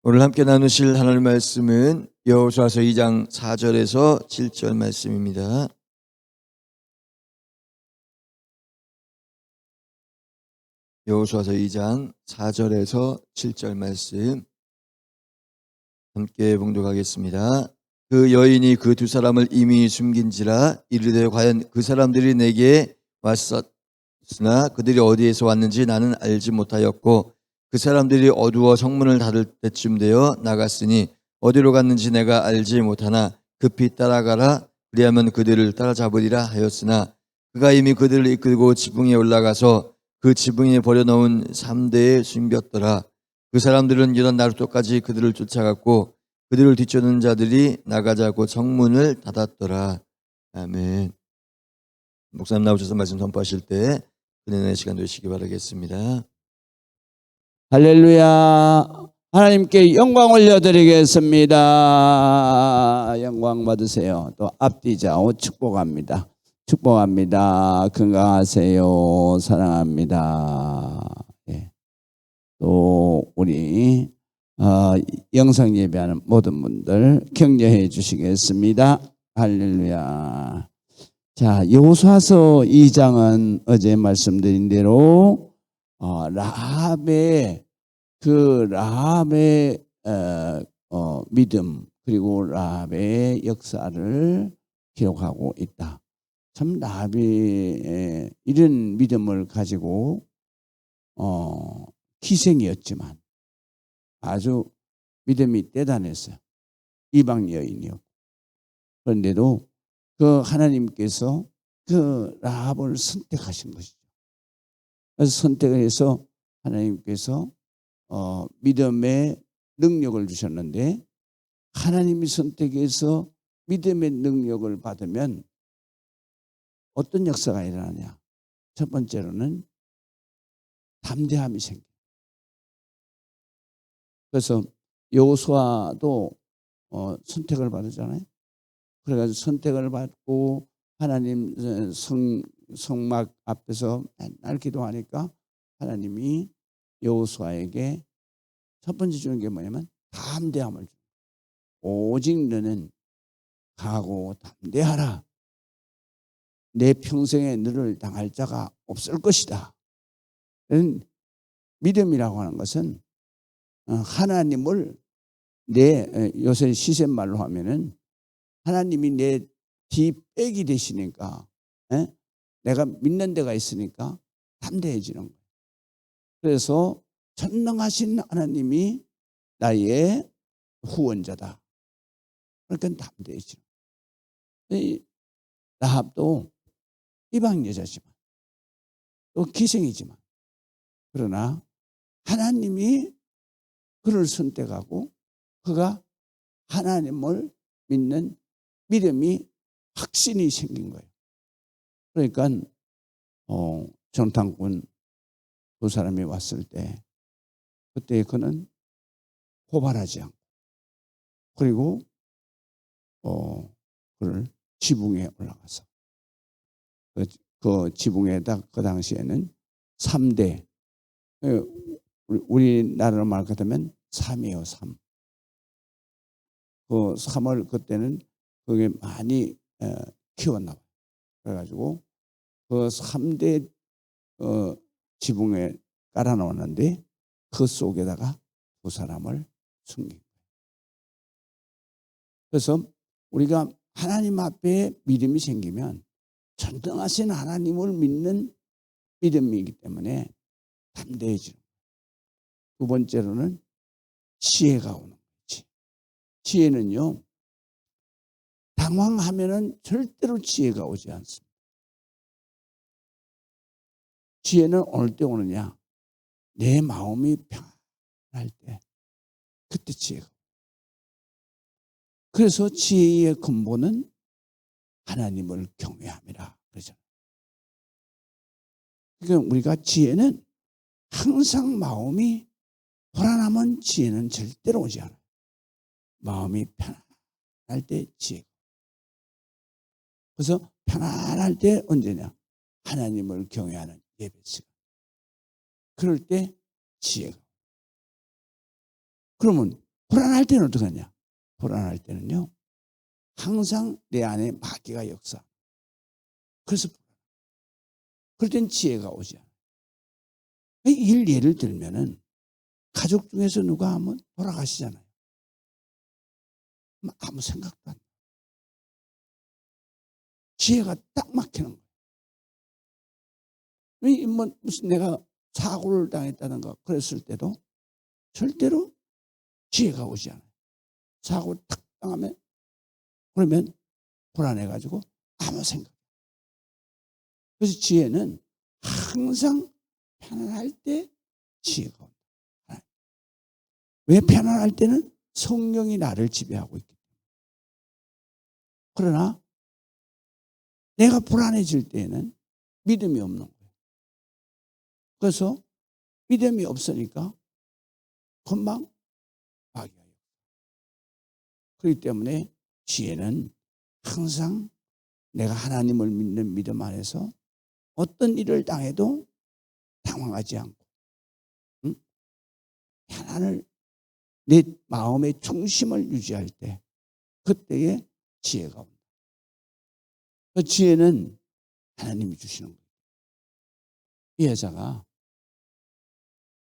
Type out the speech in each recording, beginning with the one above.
오늘 함께 나누실 하나님 말씀은 여호수아서 2장 4절에서 7절 말씀입니다. 여호수아서 2장 4절에서 7절 말씀 함께 봉독하겠습니다. 그 여인이 그 두 사람을 이미 숨긴지라 이르되 과연 그 사람들이 내게 왔었으나 그들이 어디에서 왔는지 나는 알지 못하였고 그 사람들이 어두워 성문을 닫을 때쯤 되어 나갔으니 어디로 갔는지 내가 알지 못하나 급히 따라가라 그리하면 그들을 따라잡으리라 하였으나 그가 이미 그들을 이끌고 지붕에 올라가서 그 지붕에 버려놓은 3대에 숨겼더라. 그 사람들은 유다 나루토까지 그들을 쫓아갔고 그들을 뒤쫓는 자들이 나가자고 성문을 닫았더라. 아멘. 목사님 나오셔서 말씀 선포하실 때 은혜의 시간 되시기 바라겠습니다. 할렐루야. 하나님께 영광 올려드리겠습니다. 영광 받으세요. 또 앞뒤 좌우 축복합니다. 축복합니다. 건강하세요. 사랑합니다. 예. 또 우리 영상 예배하는 모든 분들 격려해 주시겠습니다. 할렐루야. 자, 여호수아서 2장은 어제 말씀드린 대로 라합의 믿음 그리고 라합의 역사를 기록하고 있다. 참 라합이 이런 믿음을 가지고 희생이었지만 아주 믿음이 대단했어요. 이방 여인이요. 그런데도 그 하나님께서 그 라합을 선택하신 것이죠. 그래서 선택을 해서 하나님께서 믿음의 능력을 주셨는데 하나님이 선택해서 믿음의 능력을 받으면 어떤 역사가 일어나냐. 첫 번째로는 담대함이 생겨요. 그래서 여호수아도 선택을 받았잖아요. 그래가지고 선택을 받고 하나님 성막 앞에서 맨날 기도하니까 하나님이 여호수아에게 첫 번째 주는 게 뭐냐면 담대함을 줍니다. 오직 너는 강하고 담대하라. 내 평생에 너를 당할 자가 없을 것이다. 믿음이라고 하는 것은 하나님을 요새 시샘말로 하면은 하나님이 내 뒷백이 되시니까 내가 믿는 데가 있으니까 담대해지는 거예요. 그래서 전능하신 하나님이 나의 후원자다. 그러니까 담대해지는 거예요. 라합도 이방 여자지만 또 기생이지만 그러나 하나님이 그를 선택하고 그가 하나님을 믿는 믿음이 확신이 생긴 거예요. 그러니까 정탐꾼 두 사람이 왔을 때 그때 그는 고발하지 않고 그리고 그를 지붕에 올라가서 그 지붕에다 그 당시에는 3대 우리나라로 말 같으면 3이에요. 3. 그 3을 그때는 그게 많이 키웠나 봐요. 그래가지고 그 3대 지붕에 깔아 놓았는데 그 속에다가 두 사람을 숨긴 거예요. 그래서 우리가 하나님 앞에 믿음이 생기면 전능하신 하나님을 믿는 믿음이기 때문에 담대해지는 거예요. 두 번째로는 지혜가 오는 거지. 지혜는요, 당황하면은 절대로 지혜가 오지 않습니다. 지혜는 어느 때 오느냐? 내 마음이 평안할 때, 그때 지혜가. 그래서 지혜의 근본은 하나님을 경외함이라 그러잖아요. 그러니까 우리가 지혜는 항상 마음이 불안하면 지혜는 절대로 오지 않아요. 마음이 편안할 때 지혜가. 그래서 편안할 때 언제냐? 하나님을 경외하는 예배 시간. 그럴 때 지혜가. 그러면 불안할 때는 어떻게 하냐? 불안할 때는요, 항상 내 안에 마귀가 역사. 그래서 그럴 땐 지혜가 오지 않아요. 예를 들면은 가족 중에서 누가 한번 돌아가시잖아요. 아무 생각도 안 나. 지혜가 딱 막히는 거예요. 뭐 무슨 내가 사고를 당했다든가 그랬을 때도 절대로 지혜가 오지 않아요. 사고 탁 당하면 그러면 불안해가지고 아무 생각. 그래서 지혜는 항상 편안할 때 지혜가 온다. 왜 편안할 때는 성령이 나를 지배하고 있기 때문에. 그러나 내가 불안해질 때에는 믿음이 없는 거예요. 그래서 믿음이 없으니까 금방 마귀가. 그렇기 때문에 지혜는 항상 내가 하나님을 믿는 믿음 안에서 어떤 일을 당해도 당황하지 않고 편안을 내 마음의 중심을 유지할 때 그때에 지혜가 온다. 그 지혜는 하나님이 주시는 거예요. 이 여자가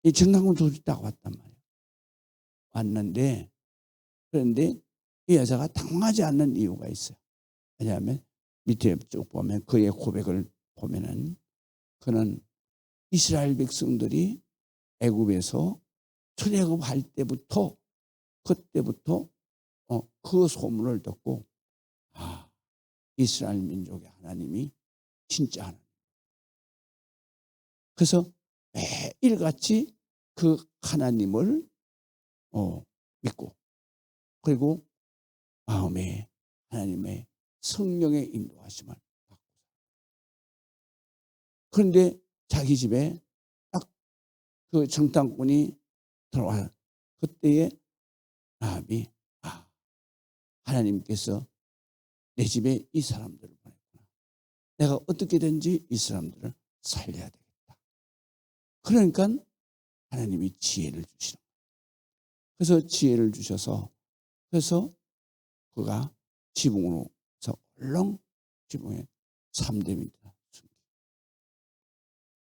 이 정당군 도둑이 딱 왔단 말이에요. 왔는데 그런데 이 여자가 당황하지 않는 이유가 있어요. 왜냐하면 밑에 쭉 보면 그의 고백을 보면은 그는 이스라엘 백성들이 애굽에서 출애굽할 때부터 그때부터 그 소문을 듣고 이스라엘 민족의 하나님이 진짜 하나님. 그래서 매일같이 그 하나님을 믿고 그리고 마음에 하나님의 성령의 인도하심을 받고. 그런데 자기 집에 딱 그 정탐꾼이 들어와요. 그때에 라합이 하나님께서 내 집에 이 사람들을 보냈구나. 내가 어떻게든지 이 사람들을 살려야 되겠다. 그러니까 하나님이 지혜를 주시는 거예요. 그래서 지혜를 주셔서 그래서 그가 지붕으로서 얼렁 지붕에 3대입니다.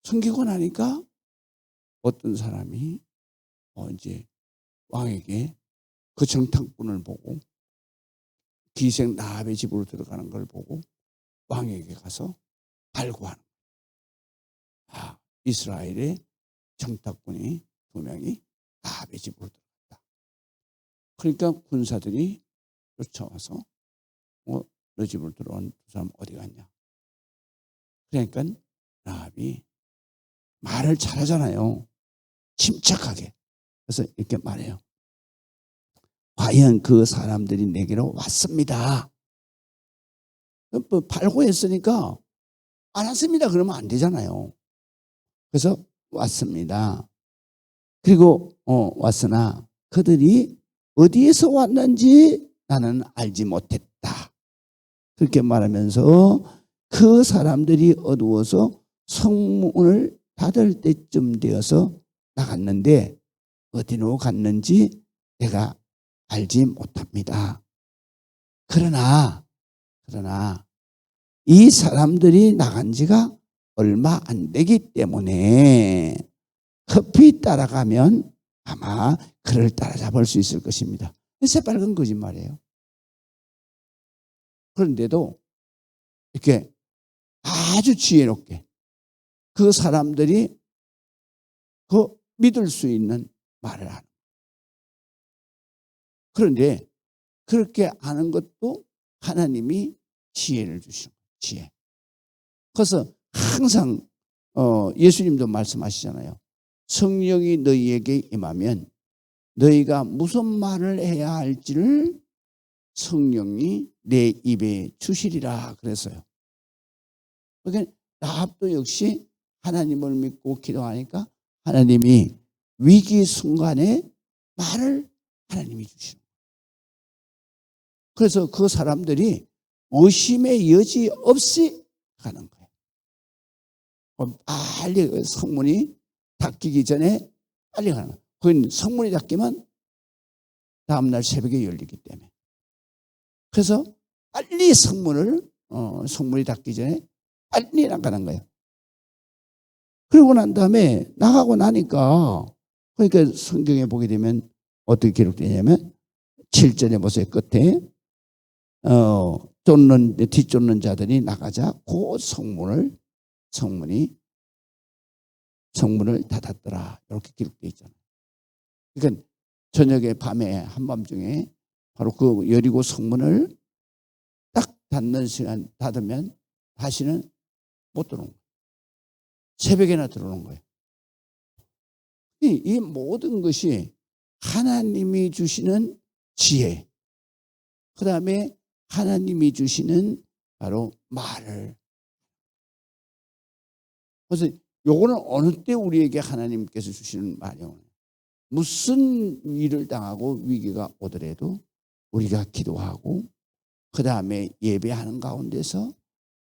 숨기고 나니까 어떤 사람이 이제 왕에게 그 정탐꾼을 보고 기생 라합의 집으로 들어가는 걸 보고 왕에게 가서 발구하는 거예요. 이스라엘의 정탐꾼이 2명이 라합의 집으로 들어갔다. 그러니까 군사들이 쫓아와서 너 집으로 들어온 두 사람 어디 갔냐. 그러니까 라합이 말을 잘하잖아요. 침착하게. 그래서 이렇게 말해요. 과연 그 사람들이 내게로 왔습니다. 발고했으니까 안 왔습니다. 그러면 안 되잖아요. 그래서 왔습니다. 그리고 왔으나 그들이 어디에서 왔는지 나는 알지 못했다. 그렇게 말하면서 그 사람들이 어두워서 성문을 닫을 때쯤 되어서 나갔는데 어디로 갔는지 내가 알지 못합니다. 그러나 이 사람들이 나간 지가 얼마 안 되기 때문에 급히 따라가면 아마 그를 따라잡을 수 있을 것입니다. 새빨간 거짓말이에요. 그런데도 이렇게 아주 지혜롭게 그 사람들이 그 믿을 수 있는 말을 하는. 그런데 그렇게 하는 것도 하나님이 지혜를 주시는 거예요. 지혜. 그래서 항상 예수님도 말씀하시잖아요. 성령이 너희에게 임하면 너희가 무슨 말을 해야 할지를 성령이 내 입에 주시리라 그랬어요. 그러니까 라합도 역시 하나님을 믿고 기도하니까 하나님이 위기 순간에 말을 하나님이 주시는 거예요. 그래서 그 사람들이 의심의 여지 없이 가는 거예요. 빨리 성문이 닫히기 전에 빨리 가는 거예요. 그건 성문이 닫히면 다음날 새벽에 열리기 때문에. 그래서 빨리 성문이 닫기 전에 빨리 나가는 거예요. 그러고 난 다음에 나가고 나니까, 그러니까 성경에 보게 되면 어떻게 기록되냐면 7절에 보세요. 끝에 뒤쫓는 자들이 나가자 그 성문이 성문을 닫았더라. 이렇게 기록되어 있잖아요. 그러니까 저녁에 밤에 한밤중에 바로 그 여리고 성문을 딱 닫는 시간 닫으면 다시는 못 들어오는 거예요. 새벽에나 들어오는 거예요. 이 모든 것이 하나님이 주시는 지혜, 그 다음에 하나님이 주시는 바로 말을. 그래서 요거는 어느 때 우리에게 하나님께서 주시는 말이에요. 무슨 일을 당하고 위기가 오더라도 우리가 기도하고 그 다음에 예배하는 가운데서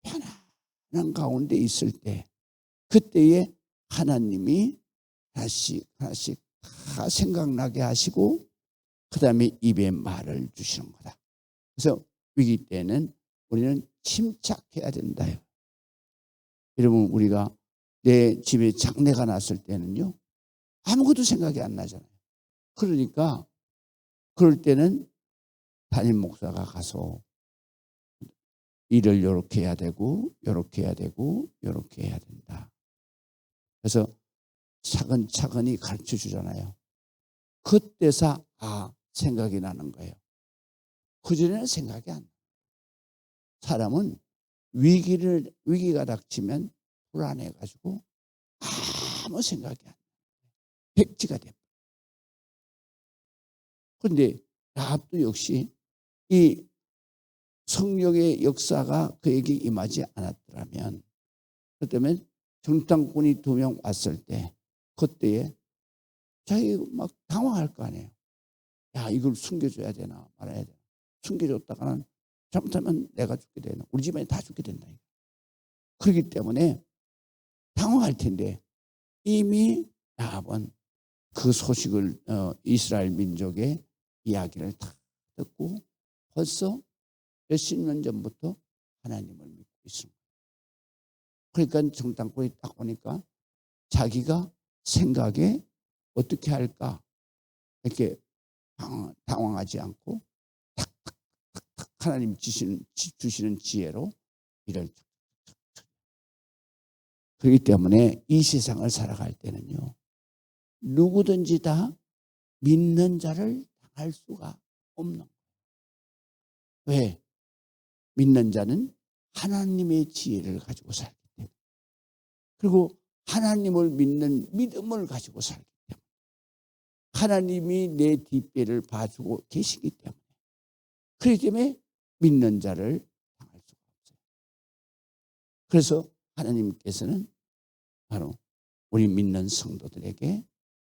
편안한 가운데 있을 때, 그때에 하나님이 하나씩 다 생각나게 하시고 그 다음에 입에 말을 주시는 거다. 그래서 위기 때는 우리는 침착해야 된다요. 여러분, 우리가 내 집에 장례가 났을 때는요, 아무것도 생각이 안 나잖아요. 그러니까 그럴 때는 담임 목사가 가서 일을 이렇게 해야 되고 이렇게 해야 되고 이렇게 해야 된다. 그래서 차근차근히 가르쳐 주잖아요. 그때서 생각이 나는 거예요. 그전에는 생각이 안 나요. 사람은 위기가 닥치면 불안해가지고 아무 생각이 안 나요. 백지가 됩니다. 그런데 라합도 역시 이 성령의 역사가 그에게 임하지 않았더라면, 그렇다면 정탐꾼이 2명 왔을 때 그때에 자기 막 당황할 거 아니에요. 야, 이걸 숨겨줘야 되나 말아야 되나. 숨겨줬다가는 잘못하면 내가 죽게 되나, 우리 집안이 다 죽게 된다. 그렇기 때문에 당황할 텐데, 이미 라합은 그 소식을 이스라엘 민족의 이야기를 다 듣고 벌써 몇십 년 전부터 하나님을 믿고 있습니다. 그러니까 정탐꾼이 딱 오니까 자기가 생각에 어떻게 할까 이렇게 당황하지 않고 탁탁탁탁 하나님 주시는 지혜로 일을. 그렇기 때문에 이 세상을 살아갈 때는요, 누구든지 다 믿는 자를 당할 수가 없는 거예요. 왜? 믿는 자는 하나님의 지혜를 가지고 살기 때문에, 그리고 하나님을 믿는 믿음을 가지고 살기 때문에, 하나님이 내 뒷배를 봐주고 계시기 때문에, 그렇기 때문에 믿는 자를 당할 수가 없어요. 그래서 하나님께서는 바로 우리 믿는 성도들에게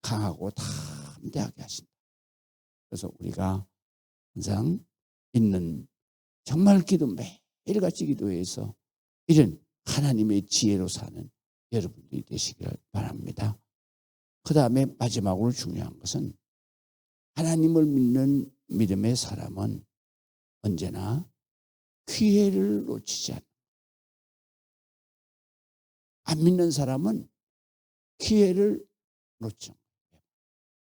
강하고 담대하게 하신다. 그래서 우리가 항상 있는 정말 매일같이 기도해서 이런 하나님의 지혜로 사는 여러분들이 되시기를 바랍니다. 그 다음에 마지막으로 중요한 것은, 하나님을 믿는 믿음의 사람은 언제나 기회를 놓치지 않는다. 안 믿는 사람은 기회를 놓치는 거예요.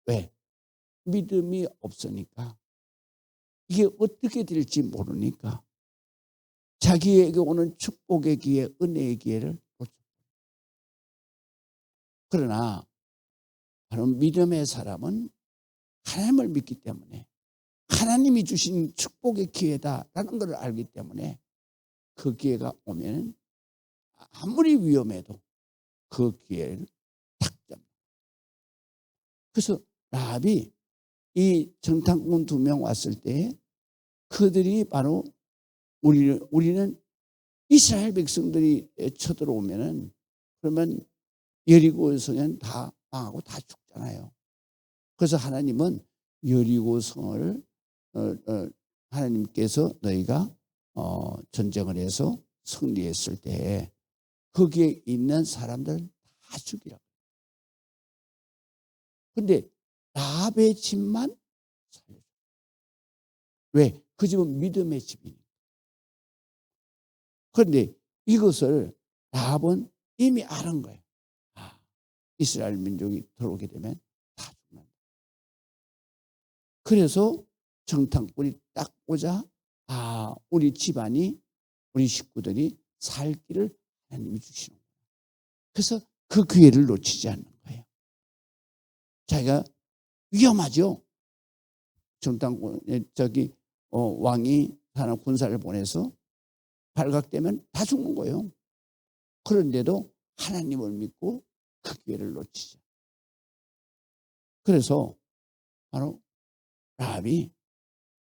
왜? 믿음이 없으니까, 이게 어떻게 될지 모르니까 자기에게 오는 축복의 기회, 은혜의 기회를 놓쳐요. 그러나 바로 믿음의 사람은 하나님을 믿기 때문에, 하나님이 주신 축복의 기회다라는 것을 알기 때문에 그 기회가 오면 아무리 위험해도 그 기회를 탁 잡니다. 그래서 라합이 이 정탐꾼 2명 왔을 때 그들이 바로 우리는 이스라엘 백성들이 쳐들어오면은, 그러면 여리고 성은 다 망하고 다 죽잖아요. 그래서 하나님은 여리고 성을 하나님께서 너희가 전쟁을 해서 승리했을 때 거기에 있는 사람들 다 죽이라고. 그런데 라합의 집만 살려줘. 왜? 그 집은 믿음의 집이니까. 그런데 이것을 라합은 이미 아는 거예요. 아, 이스라엘 민족이 들어오게 되면 다 죽는다. 그래서 정탐꾼이 딱 오자 우리 집안이 우리 식구들이 살 길을 하나님이 주시는 거예요. 그래서 그 기회를 놓치지 않는 거예요. 자기가 위험하죠. 정탐꾼 왕이 하나 군사를 보내서 발각되면 다 죽는 거예요. 그런데도 하나님을 믿고 그 기회를 놓치죠. 그래서 바로 라합이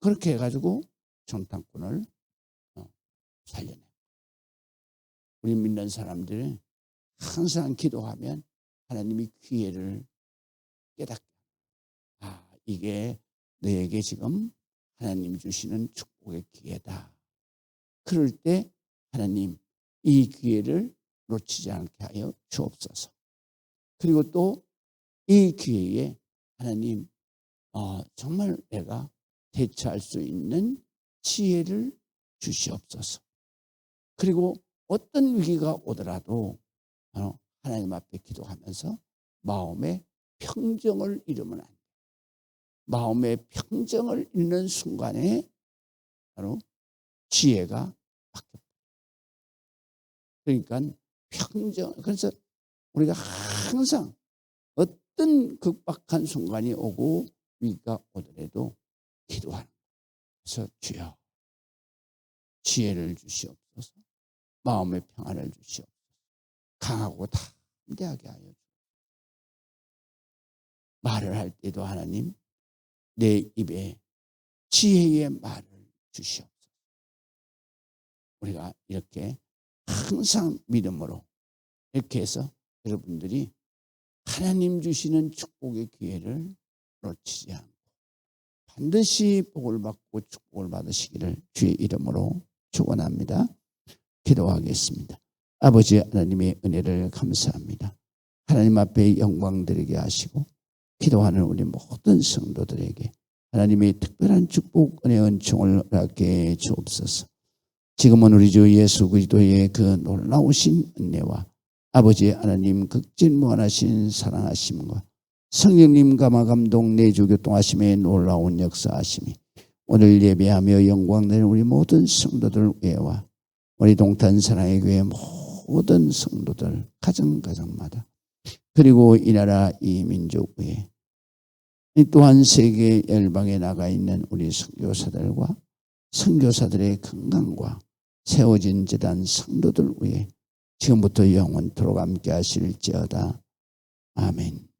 그렇게 해가지고 정탐꾼을 살려내. 우리 믿는 사람들은 항상 기도하면 하나님이 기회를 깨닫게. 이게 너에게 지금 하나님 주시는 축복의 기회다. 그럴 때 하나님 이 기회를 놓치지 않게 하여 주옵소서. 그리고 또 이 기회에 하나님 정말 내가 대처할 수 있는 지혜를 주시옵소서. 그리고 어떤 위기가 오더라도 하나님 앞에 기도하면서 마음의 평정을 잃으면 안 돼요. 마음의 평정을 잃는 순간에 바로 지혜가 바뀌어요. 그러니까 평정. 그래서 우리가 항상 어떤 극박한 순간이 오고 위기가 오더라도 기도하는 거예요. 그래서 주여 지혜를 주시옵소서. 마음의 평안을 주시옵소서. 강하고 담대하게 하여 주옵소서. 말을 할 때도 하나님 내 입에 지혜의 말을 주시옵소서. 우리가 이렇게 항상 믿음으로 이렇게 해서 여러분들이 하나님 주시는 축복의 기회를 놓치지 않고 반드시 복을 받고 축복을 받으시기를 주의 이름으로 축원합니다. 기도하겠습니다. 아버지 하나님의 은혜를 감사합니다. 하나님 앞에 영광 드리게 하시고 기도하는 우리 모든 성도들에게 하나님의 특별한 축복, 은혜, 은총을 허락해 주옵소서. 지금은 우리 주 예수 그리스도의 그 놀라우신 은혜와 아버지 하나님 극진무한하신 사랑하심과 성령님 감화 감동 내주 교통하심의 놀라운 역사하심이 오늘 예배하며 영광 되는 우리 모든 성도들 위에와 우리 동탄 사랑의 교회 모든 성도들 가정가정마다 그리고 이 나라 이 민족 위에 또한 세계 열방에 나가 있는 우리 선교사들과 선교사들의 건강과 세워진 재단 성도들 위에 지금부터 영원토록 함께 하실지어다. 아멘.